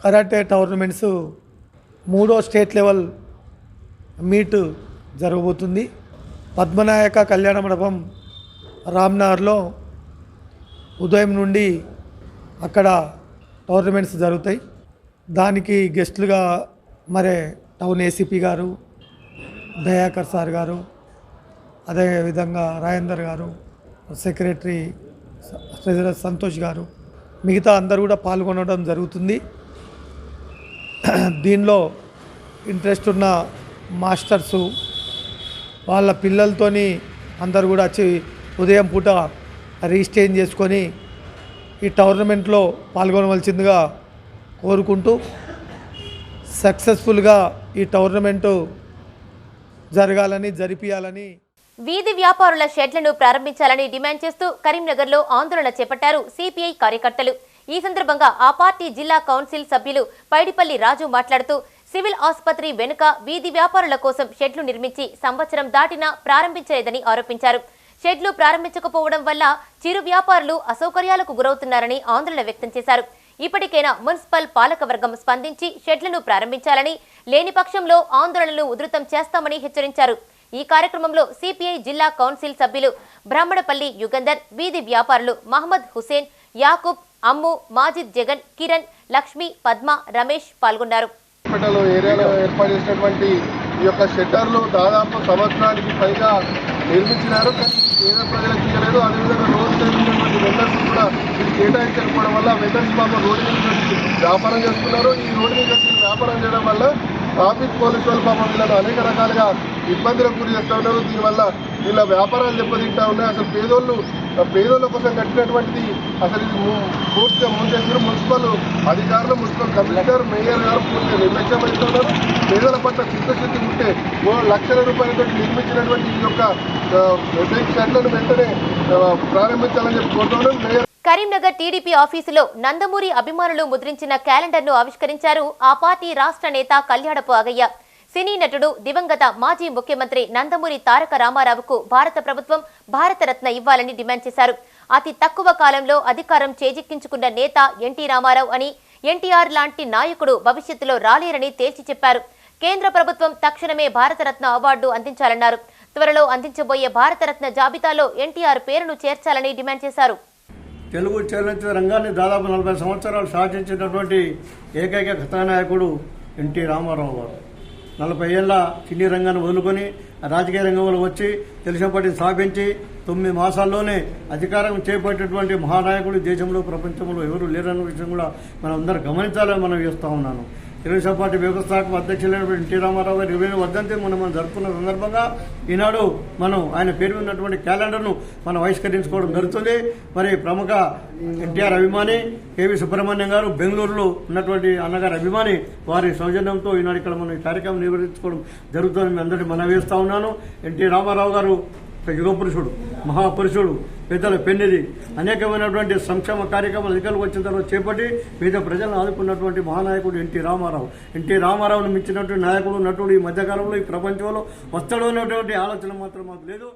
karate tournaments 3వ స్టేట్ లెవెల్ మీట్ జరగబోతుంది. పద్మనాయక కళ్యాణ మండపం రామ్నగర్లో ఉదయం నుండి అక్కడ టోర్నమెంట్స్ జరుగుతాయి. దానికి గెస్టులుగా మరి టౌన్ ఏసీపీ గారు, దయాకర్ సార్ గారు, అదేవిధంగా రాజేందర్ గారు, సెక్రటరీ ట్రెజరర్ సంతోష్ గారు, మిగతా అందరూ కూడా పాల్గొనడం జరుగుతుంది. దీనిలో ఇంట్రెస్ట్ ఉన్న మాస్టర్సు వాళ్ళ పిల్లలతోని అందరు కూడా వచ్చి ఉదయం పూట రిజిస్ట్రేషన్ చేసుకొని ఈ టోర్నమెంట్లో పాల్గొనవలసిందిగా కోరుకుంటూ సక్సెస్ఫుల్గా ఈ టోర్నమెంటు జరిపియాలని వీధి వ్యాపారుల షెడ్లను ప్రారంభించాలని డిమాండ్ చేస్తూ కరీంనగర్లో ఆందోళన చేపట్టారు సిపిఐ కార్యకర్తలు. ఈ సందర్భంగా ఆ పార్టీ జిల్లా కౌన్సిల్ సభ్యులు పైడిపల్లి రాజు మాట్లాడుతూ సివిల్ ఆసుపత్రి వెనుక వీధి వ్యాపారుల కోసం షెడ్లు నిర్మించి సంవత్సరం దాటినా ప్రారంభించలేదని ఆరోపించారు. షెడ్లు ప్రారంభించకపోవడం వల్ల చిరు వ్యాపారులు అసౌకర్యాలకు గురవుతున్నారని ఆందోళన వ్యక్తం చేశారు. ఇప్పటికైనా మున్సిపల్ పాలకవర్గం స్పందించి షెడ్లను ప్రారంభించాలని, లేని పక్షంలో ఆందోళనలు ఉధృతం చేస్తామని హెచ్చరించారు. ఈ కార్యక్రమంలో సిపిఐ జిల్లా కౌన్సిల్ సభ్యులు బ్రాహ్మణపల్లి యుగంధర్, వీధి వ్యాపారులు మహమ్మద్ హుసేన్, యాకూబ్, అమ్ము, మాజిద్, జగన్, కిరణ్, లక్ష్మి, పద్మ, రమేష్ పాల్గొన్నారు. ఏరియాలో ఏర్పాటు చేసినటువంటి ఈ యొక్క షెట్టర్లు దాదాపు సంవత్సరానికి పైగా నిర్మించినారు, కానీ పేద ప్రజలకు ఇవ్వలేదు. అదేవిధంగా రోడ్డు నిర్మించినటువంటి వెండర్స్ కూడా ఇది కేటాయించకపోవడం వల్ల వెండర్స్ పాపం రోడ్డు నుంచి వ్యాపారం చేస్తున్నారు. ఈ రోడ్డు నుంచి వ్యాపారం చేయడం వల్ల ట్రాఫిక్ పోలీసు వాళ్ళు పాపం వీళ్ళను అనేక రకాలుగా ఇబ్బందులకు గురి చేస్తూ ఉన్నారు. దీనివల్ల వీళ్ళ వ్యాపారాలు దెబ్బతింటా ఉన్నాయి. అసలు పేదోళ్ళ కోసం కట్టినటువంటిది అసలు ఇది పూర్తిగా ముందేశారు. మున్సిపల్ అధికారులు, మున్సిపల్ కమిషనర్, మేయర్ గారు పూర్తిగా నిర్లక్ష్యం వహిస్తున్నారు. పేదల పట్ల చిత్తశుద్ధి ఉంటే లక్షల రూపాయలతో నిర్మించినటువంటి ఈ యొక్క షెడ్లను వెంటనే ప్రారంభించాలని చెప్పి కోరుతున్నాం. మేయర్ కరీంనగర్ టీడీపీ ఆఫీసులో నందమూరి అభిమానులు ముద్రించిన క్యాలెండర్ను ఆవిష్కరించారు ఆ పార్టీ రాష్ట్ర నేత కళ్యాణపు ఆగయ్య. సినీ నటుడు, దివంగత మాజీ ముఖ్యమంత్రి నందమూరి తారక రామారావుకు భారత ప్రభుత్వం భారతరత్న ఇవ్వాలని డిమాండ్ చేశారు. అతి తక్కువ కాలంలో అధికారం చేజిక్కించుకున్న నేత ఎన్టీ రామారావు అని, ఎన్టీఆర్ లాంటి నాయకుడు భవిష్యత్తులో రాలేరని తేల్చి చెప్పారు. కేంద్ర ప్రభుత్వం తక్షణమే భారతరత్న అవార్డు అందించాలన్నారు. త్వరలో అందించబోయే భారతరత్న జాబితాలో ఎన్టీఆర్ పేరును చేర్చాలని డిమాండ్ చేశారు. తెలుగు చలనచిత్ర రంగాన్ని దాదాపు 40 సంవత్సరాలు శాసించినటువంటి ఏకైక కథానాయకుడు ఎన్టీ రామారావు గారు. 40 ఏళ్ల సినీ రంగాన్ని వదులుకొని రాజకీయ రంగంలో వచ్చి తెలుగుదేశం పార్టీని స్థాపించి 9 మాసాల్లోనే అధికారం చేపట్టేటువంటి మహానాయకుడు దేశంలో ప్రపంచంలో ఎవరు లేరన్న విషయం కూడా మనం అందరూ గమనించాలని మనం చేస్తూ ఉన్నాను. తెలుగుదేశం పార్టీ వ్యవస్థాపక అధ్యక్షులైనటువంటి ఎన్టీ రామారావు గారి 20వ వర్ధంతి మనం జరుపుకున్న సందర్భంగా ఈనాడు మనం ఆయన పేరు ఉన్నటువంటి క్యాలెండర్ను మనం ఆవిష్కరించుకోవడం జరుగుతుంది. మరి ప్రముఖ ఎన్టీఆర్ అభిమాని కేవీ సుబ్రహ్మణ్యం గారు బెంగళూరులో ఉన్నటువంటి అన్నగారి అభిమాని వారి సౌజన్యంతో ఈనాడు ఇక్కడ మనం ఈ కార్యక్రమం నిర్వహించుకోవడం జరుగుతుందని మీ అందరికీ మనం వేస్తూ ఉన్నాను. ఎన్టీ రామారావు గారు యుగపురుషుడు, మహాపురుషుడు, పెద్దల పెన్నిది, అనేకమైనటువంటి సంక్షేమ కార్యక్రమాలు అధికారులకు వచ్చిన తర్వాత చేపట్టి పేద ప్రజలను ఆదుకున్నటువంటి మహానాయకుడు ఎన్టీ రామారావు. ఎన్టీ రామారావును మించినటువంటి నాయకుడు, నటుడు ఈ మధ్యకాలంలో ఈ ప్రపంచంలో వస్తాడు అనేటువంటి ఆలోచన మాత్రం మాకు లేదు.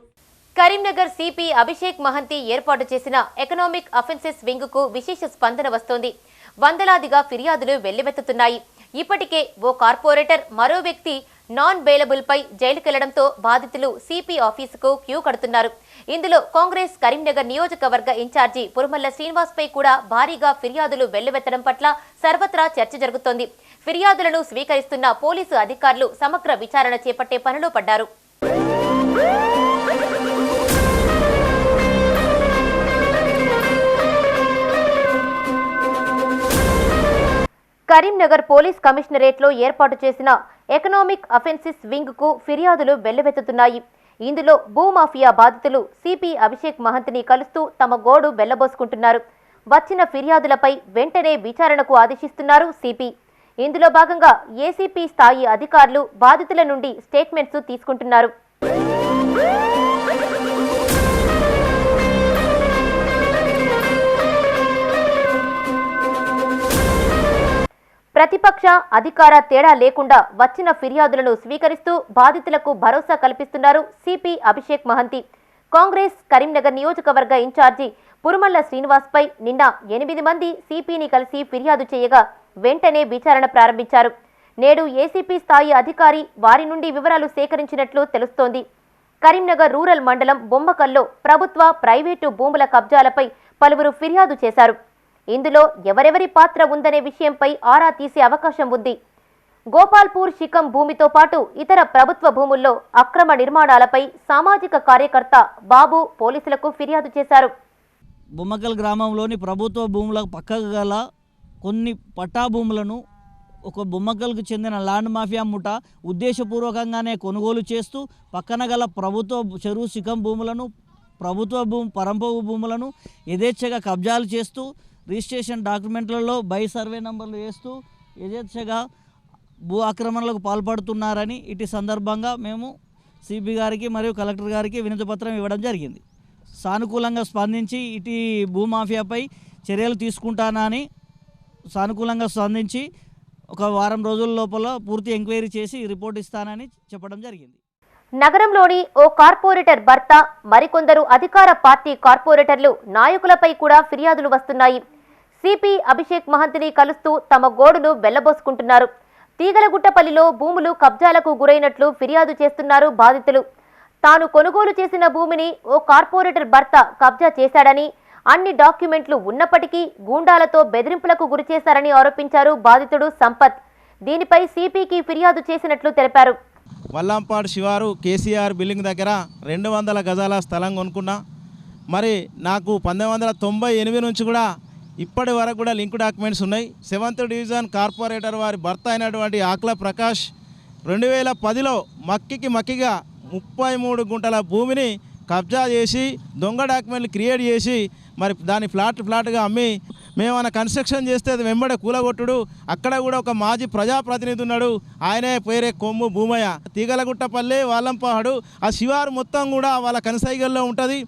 కరీంనగర్ సిపి అభిషేక్ మహంతి ఏర్పాటు చేసిన ఎకనామిక్ అఫెన్సెస్ వింగ్ కు విశేష స్పందన వస్తోంది. వందలాదిగా ఫిర్యాదులు వెల్లువెత్తుతున్నాయి. ఇప్పటికే ఓ కార్పొరేటర్, మరో వ్యక్తి నాన్ బెయిలబుల్ పై జైలుకెళ్లడంతో బాధితులు సిపి ఆఫీసుకు క్యూ కడుతున్నారు. ఇందులో కాంగ్రెస్ కరీంనగర్ నియోజకవర్గ ఇన్ఛార్జి పురుమల్ల శ్రీనివాస్ పై కూడా భారీగా ఫిర్యాదులు వెల్లువెత్తడం పట్ల సర్వత్రా చర్చ జరుగుతోంది. ఫిర్యాదులను స్వీకరిస్తున్న పోలీసు అధికారులు సమగ్ర విచారణ చేపట్టే పనిలో పడ్డారు. కరీంనగర్ పోలీస్ కమిషనరేట్లో ఏర్పాటు చేసిన ఎకనామిక్ అఫెన్సెస్ వింగ్ కు ఫిర్యాదులు వెల్లువెత్తుతున్నాయి. ఇందులో భూమాఫియా బాధితులు సిపి అభిషేక్ మహంతిని కలుస్తూ తమ గోడు వెళ్లబోసుకుంటున్నారు. వచ్చిన ఫిర్యాదులపై వెంటనే విచారణకు ఆదేశిస్తున్నారు సిపి. ఇందులో భాగంగా ఏసీపీ స్థాయి అధికారులు బాధితుల నుండి స్టేట్మెంట్స్ తీసుకుంటున్నారు. ప్రతిపక్ష అధికార తేడా లేకుండా వచ్చిన ఫిర్యాదులను స్వీకరిస్తూ బాధితులకు భరోసా కల్పిస్తున్నారు సిపి అభిషేక్ మహంతి. కాంగ్రెస్ కరీంనగర్ నియోజకవర్గ ఇన్ఛార్జి పురుమల్ల శ్రీనివాస్ పై నిన్న 8 మంది సిపిని కలిసి ఫిర్యాదు చేయగా వెంటనే విచారణ ప్రారంభించారు. నేడు ఏసీపీ స్థాయి అధికారి వారి నుండి వివరాలు సేకరించినట్లు తెలుస్తోంది. కరీంనగర్ రూరల్ మండలం బొమ్మకల్లో ప్రభుత్వ, ప్రైవేటు భూముల కబ్జాలపై పలువురు ఫిర్యాదు చేశారు. ఇందులో ఎవరెవరి పాత్ర ఉందనే విషయంపై ఆరా తీసే అవకాశం ఉంది. గోపాల్పూర్ శిఖం భూమితో పాటు ఇతర ప్రభుత్వ భూముల్లో అక్రమ నిర్మాణాలపై సామాజిక కార్యకర్త బాబు పోలీసులకు ఫిర్యాదు చేశారు. బొమ్మకల్ గ్రామంలోని ప్రభుత్వ భూములకు పక్కకు గల కొన్ని పట్టా భూములను ఒక బొమ్మకల్కు చెందిన ల్యాండ్ మాఫియా ముఠ ఉద్దేశపూర్వకంగానే కొనుగోలు చేస్తూ పక్కన గల ప్రభుత్వ చెరువు శిఖం భూములను, ప్రభుత్వ పరంప భూములను యథేచ్ఛగా కబ్జాలు చేస్తూ రిజిస్ట్రేషన్ డాక్యుమెంట్లలో బై సర్వే నంబర్లు వేస్తూ యథేచ్ఛగా భూ ఆక్రమణలకు పాల్పడుతున్నారని ఇటు సందర్భంగా మేము సిపి గారికి మరియు కలెక్టర్ గారికి వినతిపత్రం ఇవ్వడం జరిగింది. సానుకూలంగా స్పందించి ఇటు భూమాఫియాపై చర్యలు తీసుకుంటానని సానుకూలంగా స్పందించి ఒక వారం రోజుల లోపల పూర్తి ఎంక్వైరీ చేసి రిపోర్ట్ ఇస్తానని చెప్పడం జరిగింది. నగరంలోని ఓ కార్పొరేటర్ భర్త, మరికొందరు అధికార పార్టీ కార్పొరేటర్లు, నాయకులపై కూడా ఫిర్యాదులు వస్తున్నాయి. సిపి అభిషేక్ మహంతిని కలుస్తూ తమ గోడును వెళ్లబోసుకుంటున్నారు. తీగలగుట్టపల్లిలో భూములు కబ్జాలకు గురైనట్లు ఫిర్యాదు చేస్తున్నారు బాధితులు. తాను కొనుగోలు చేసిన భూమిని ఓ కార్పొరేటర్ భర్త కబ్జా చేశాడని, అన్ని డాక్యుమెంట్లు ఉన్నప్పటికీ గూండాలతో బెదిరింపులకు గురిచేశారని ఆరోపించారు బాధితుడు సంపత్. దీనిపై సిపికి ఫిర్యాదు చేసినట్లు తెలిపారు. వల్లంపాడు శివారు కేసీఆర్ బిల్డింగ్ దగ్గర 200 గజాల స్థలం కొనుక్కున్నా. మరి నాకు 1998 నుంచి కూడా ఇప్పటి వరకు కూడా లింక్ డాక్యుమెంట్స్ ఉన్నాయి. 7th డివిజన్ కార్పొరేటర్ వారి భర్త అయినటువంటి ఆక్ల ప్రకాష్ 2010లో మక్కిగా 33 గుంటల భూమిని కబ్జా చేసి దొంగ డాక్యుమెంట్లు క్రియేట్ చేసి మరి దాన్ని ఫ్లాట్గా అమ్మి మేమన్నా కన్స్ట్రక్షన్ చేస్తే అది వెంబడే కూలగొట్టుడు. అక్కడ కూడా ఒక మాజీ ప్రజాప్రతినిధి ఉన్నాడు, ఆయనే పేరే కొమ్ము భూమయ్య. తీగలగుట్టపల్లి, వాలంపాడు ఆ శివారు మొత్తం కూడా వాళ్ళ కనసైగల్లో ఉంటుంది.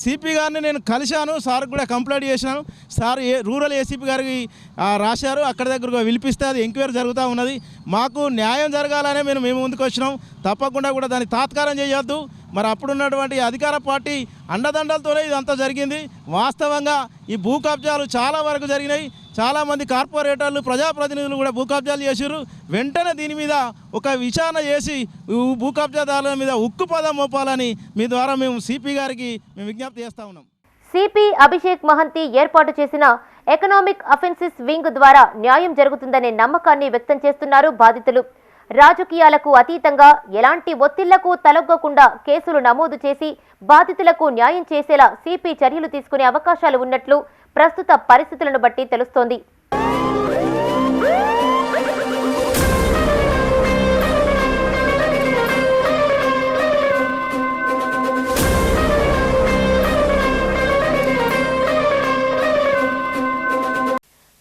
సిపి గారిని నేను కలిశాను, సార్ కూడా కంప్లైంట్ చేశాను. సార్ రూరల్ ఏసీపీ గారికి రాశారు, అక్కడ దగ్గర పిలిపిస్తే అది ఎంక్వైరీ జరుగుతూ ఉన్నది. మాకు న్యాయం జరగాలనే మేము ముందుకు వచ్చినాం. తప్పకుండా కూడా దాన్ని తాత్కారం చేయొద్దు. మరి అప్పుడున్నటువంటి అధికార పార్టీ అండదండలతోనే ఇదంతా జరిగింది. వాస్తవంగా ఈ భూ కబ్జాలు చాలా వరకు జరిగినాయి. చాలామంది కార్పొరేటర్లు, ప్రజాప్రతినిధులు కూడా భూ కబ్జాలు చేశారు. వెంటనే దీని మీద ఒక విచారణ చేసి భూ కబ్జాదారుల మీద ఉక్కు పదం మోపాలని మీ ద్వారా మేము సిపి గారికి మేము విజ్ఞప్తి చేస్తూ ఉన్నాం. సిపి అభిషేక్ మహంతి ఏర్పాటు చేసిన ఎకనామిక్ అఫెన్సెస్ వింగ్ ద్వారా న్యాయం జరుగుతుందనే నమ్మకాన్ని వ్యక్తం చేస్తున్నారు బాధితులు. రాజకీయాలకు అతీతంగా ఎలాంటి ఒత్తిళ్లకు తలొగ్గకుండా కేసులు నమోదు చేసి బాధితులకు న్యాయం చేసేలా సిపి చర్యలు తీసుకునే అవకాశాలు ఉన్నట్లు ప్రస్తుత పరిస్థితులను బట్టి తెలుస్తోంది.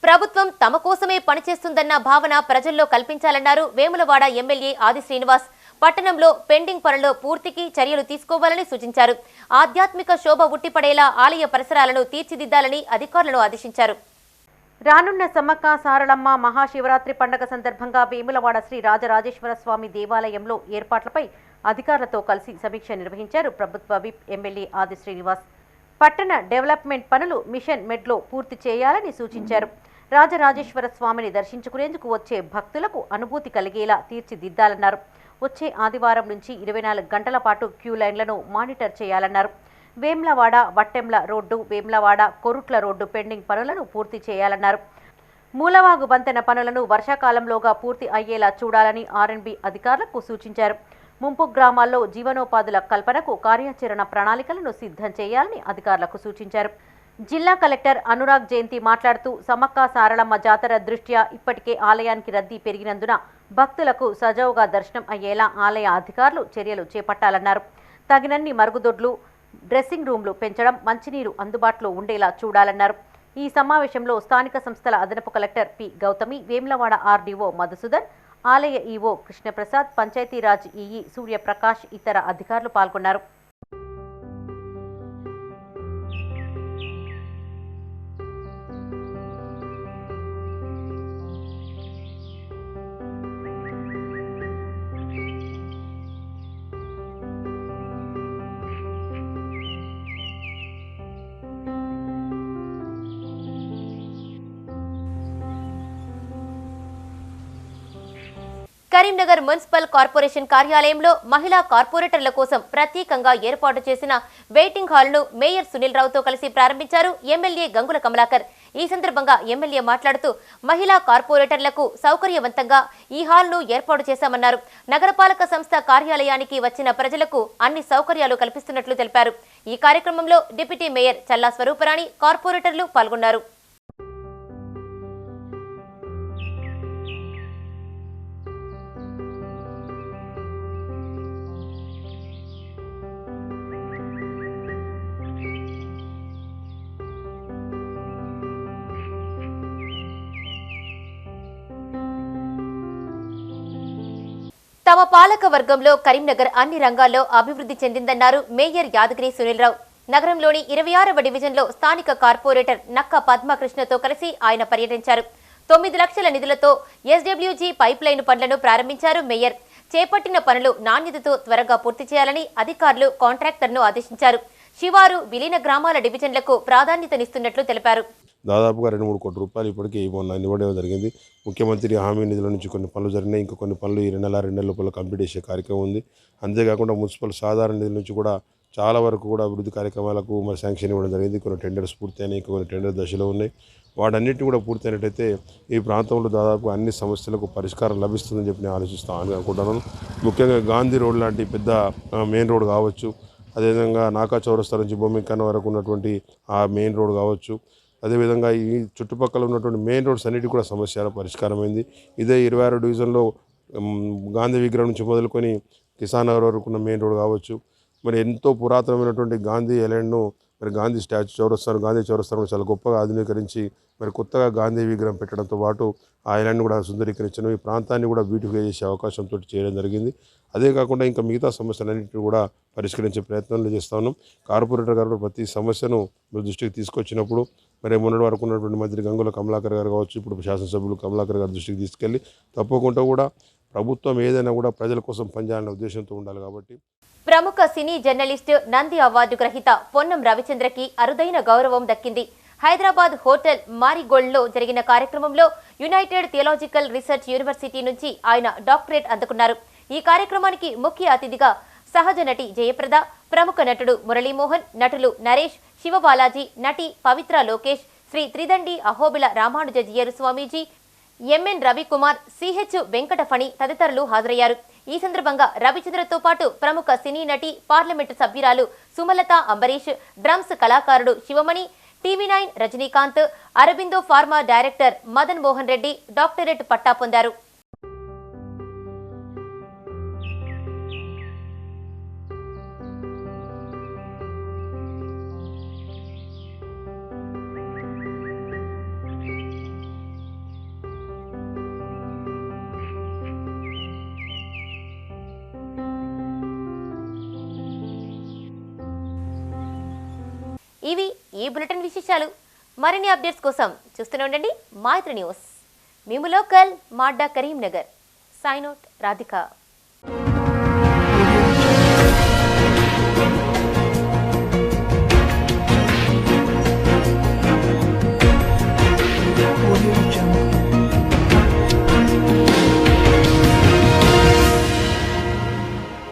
ప్రభుత్వం తమ కోసమే పనిచేస్తుందన్న భావన ప్రజల్లో కల్పించాలన్నారు వేములవాడ ఎమ్మెల్యే ఆది శ్రీనివాస్. పట్టణంలో పెండింగ్ పనుల్లో పూర్తికి చర్యలు తీసుకోవాలని సూచించారు. ఆధ్యాత్మిక శోభ ఉట్టిపడేలా ఆలయ పరిసరాలను తీర్చిదిద్దాలని అధికారులను ఆదేశించారు. రానున్న సమ్మక్క సారళమ్మ మహాశివరాత్రి పండుగ సందర్భంగా వేములవాడ శ్రీ రాజరాజేశ్వర స్వామి దేవాలయంలో ఏర్పాట్లపై అధికారులతో కలిసి సమీక్ష నిర్వహించారు ప్రభుత్వ విప్ ఎమ్మెల్యే ఆది శ్రీనివాస్. పట్టణ డెవలప్మెంట్ పనులు మిషన్ మెడ్లో పూర్తి చేయాలని సూచించారు. రాజరాజేశ్వర స్వామిని దర్శించుకునేందుకు వచ్చే భక్తులకు అనుభూతి కలిగేలా తీర్చిదిద్దాలన్నారు. వచ్చే ఆదివారం నుంచి 24 గంటల పాటు క్యూ లైన్లను మానిటర్ చేయాలన్నారు. Vemulawada Vattemla road, Vemulawada Korutla road pending పనులను పూర్తి చేయాలన్నారు. మూలవాగు వంతెన పనులను వర్షాకాలంలోగా పూర్తి అయ్యేలా చూడాలని ఆర్ఎండ్బి అధికారులకు సూచించారు. ముంపు గ్రామాల్లో జీవనోపాధుల కల్పనకు కార్యాచరణ ప్రణాళికలను సిద్ధం చేయాలని అధికారులకు సూచించారు. జిల్లా కలెక్టర్ అనురాగ్ జయంతి మాట్లాడుతూ సమ్మక్క సారళమ్మ జాతర దృష్ట్యా ఇప్పటికే ఆలయానికి రద్దీ పెరిగినందున భక్తులకు సజావుగా దర్శనం అయ్యేలా ఆలయ అధికారులు చర్యలు చేపట్టాలన్నారు. తగినన్ని మరుగుదొడ్లు, డ్రెస్సింగ్ రూమ్లు పెంచడం, మంచినీరు అందుబాటులో ఉండేలా చూడాలన్నారు. ఈ సమావేశంలో స్థానిక సంస్థల అదనపు collector P Gautami, Vemulawada RDO Madhusudan, ఆలయ ఈవో కృష్ణప్రసాద్, పంచాయతీరాజ్ ఈఈ సూర్యప్రకాష్ ఇతర అధికారులు పాల్గొన్నారు. కరీంనగర్ మున్సిపల్ కార్పొరేషన్ కార్యాలయంలో మహిళా కార్పొరేటర్ల కోసం ప్రత్యేకంగా ఏర్పాటు చేసిన వెయిటింగ్ హాల్ను మేయర్ సునీల్ రావుతో కలిసి ప్రారంభించారు ఎమ్మెల్యే గంగుల కమలాకర్. ఈ సందర్భంగా ఎమ్మెల్యే మాట్లాడుతూ మహిళా కార్పొరేటర్లకు సౌకర్యవంతంగా ఈ హాల్ను ఏర్పాటు చేశామన్నారు. నగరపాలక సంస్థ కార్యాలయానికి వచ్చిన ప్రజలకు అన్ని సౌకర్యాలు కల్పిస్తున్నట్లు తెలిపారు. ఈ కార్యక్రమంలో డిప్యూటీ మేయర్ చల్లా స్వరూపరాణి, కార్పొరేటర్లు పాల్గొన్నారు. తమ పాలక వర్గంలో కరీంనగర్ అన్ని రంగాల్లో అభివృద్ధి చెందిందన్నారు మేయర్ యాదగిరి సునీల్ రావు. నగరంలోని 26వ డివిజన్లో స్థానిక కార్పొరేటర్ నక్క పద్మకృష్ణతో కలిసి ఆయన పర్యటించారు. 9 లక్షల నిధులతో ఎస్డబ్ల్యూజీ పైప్ లైన్ పనులను ప్రారంభించారు మేయర్. చేపట్టిన పనులు నాణ్యతతో త్వరగా పూర్తి చేయాలని అధికారులు కాంట్రాక్టర్ను ఆదేశించారు. శివారు, విలీన గ్రామాల డివిజన్లకు ప్రాధాన్యతనిస్తున్నట్లు తెలిపారు. దాదాపుగా 2-3 కోట్ల రూపాయలు ఇప్పటికీ మొన్న ఇవ్వడం జరిగింది. ముఖ్యమంత్రి హామీ నిధుల నుంచి కొన్ని పనులు జరిగినాయి. ఇంకా కొన్ని పనులు ఈ 2 నెలల లోపల కంప్లీట్ చేసే కార్యక్రమం ఉంది. అంతేకాకుండా మున్సిపల్ సాధారణ నిధుల నుంచి కూడా చాలా వరకు కూడా అభివృద్ధి కార్యక్రమాలకు మరి శాంక్షన్ ఇవ్వడం జరిగింది. కొన్ని టెండర్స్ పూర్తయినాయి, ఇంకా కొన్ని టెండర్ దశలో ఉన్నాయి. వాటన్నిటిని కూడా పూర్తయినట్టయితే ఈ ప్రాంతంలో దాదాపు అన్ని సమస్యలకు పరిష్కారం లభిస్తుందని చెప్పి నేను అనుకుంటున్నాను. ముఖ్యంగా గాంధీ రోడ్ లాంటి పెద్ద మెయిన్ రోడ్ కావచ్చు, అదేవిధంగా నాకా చౌరస్తా నుంచి బొమ్మికన్న వరకు ఉన్నటువంటి ఆ మెయిన్ రోడ్ కావచ్చు, అదేవిధంగా ఈ చుట్టుపక్కల ఉన్నటువంటి మెయిన్ రోడ్స్ అన్నిటి కూడా సమస్యల పరిష్కారమైంది. ఇదే 26 డివిజన్లో గాంధీ విగ్రహం నుంచి మొదలుకొని కిసాన్ నగర్ వరకు ఉన్న మెయిన్ రోడ్ కావచ్చు, మరి ఎంతో పురాతనమైనటువంటి గాంధీ ఐలాండ్ను మరి గాంధీ గాంధీ చౌరస్తాను చాలా గొప్పగా ఆధునీకరించి మరి కొత్తగా గాంధీ విగ్రహం పెట్టడంతో పాటు ఆ ఐలాండ్ను కూడా సుందరీకరించడం, ఈ ప్రాంతాన్ని కూడా బ్యూటిఫై చేసే అవకాశంతో చేయడం జరిగింది. అదే కాకుండా ఇంకా మిగతా సమస్యలన్నింటినీ కూడా పరిష్కరించే ప్రయత్నాలు చేస్తాను. కార్పొరేటర్ గారు ప్రతి సమస్యను దృష్టికి తీసుకొచ్చినప్పుడు మరి మొన్నటి వరకు ఉన్నటువంటి మంత్రి గంగుల కమలాకర్ గారు కావచ్చు, ఇప్పుడు శాసనసభ్యులు కమలాకర్ గారి దృష్టికి తీసుకెళ్ళి తప్పకుండా కూడా ప్రభుత్వం ఏదైనా కూడా ప్రజల కోసం పనిచేయాలనే ఉద్దేశంతో ఉండాలి. కాబట్టి ప్రముఖ సినీ జర్నలిస్ట్, నంది అవార్డు గ్రహీత పొన్నం రవిచంద్రకి అరుదైన గౌరవం దక్కింది. హైదరాబాద్ హోటల్ మారిగోల్డ్లో జరిగిన కార్యక్రమంలో యునైటెడ్ థియాలజికల్ రీసెర్చ్ యూనివర్సిటీ నుంచి ఆయన డాక్టరేట్ అందుకున్నారు. ఈ కార్యక్రమానికి ముఖ్య అతిథిగా సహజ నటి జయప్రద, ప్రముఖ నటుడు మురళీమోహన్, నటులు నరేష్, శివబాలాజీ, నటి పవిత్ర లోకేష్, శ్రీ త్రిదండి అహోబిల రామానుజీయరు స్వామీజీ, ఎంఎన్ రవికుమార్, సిహెచ్ వెంకటఫణి తదితరులు హాజరయ్యారు. ఈ సందర్భంగా రవిచంద్రతో పాటు ప్రముఖ సినీ నటి, పార్లమెంటు సభ్యురాలు సుమలత అంబరీష్, డ్రమ్స్ కళాకారుడు Sivamani, TV nine Rajinikanth, Aurobindo pharma director Madan Mohan Reddy doctorate పట్టా పొందారు. ఇవి ఈ బులెటిన్ విశేషాలు. మరిన్ని అప్డేట్స్ కోసం చూస్తూనే ఉండండి మైత్రి న్యూస్. మేము లోకల్ మాడ్డా కరీంనగర్. Sign out Radhika.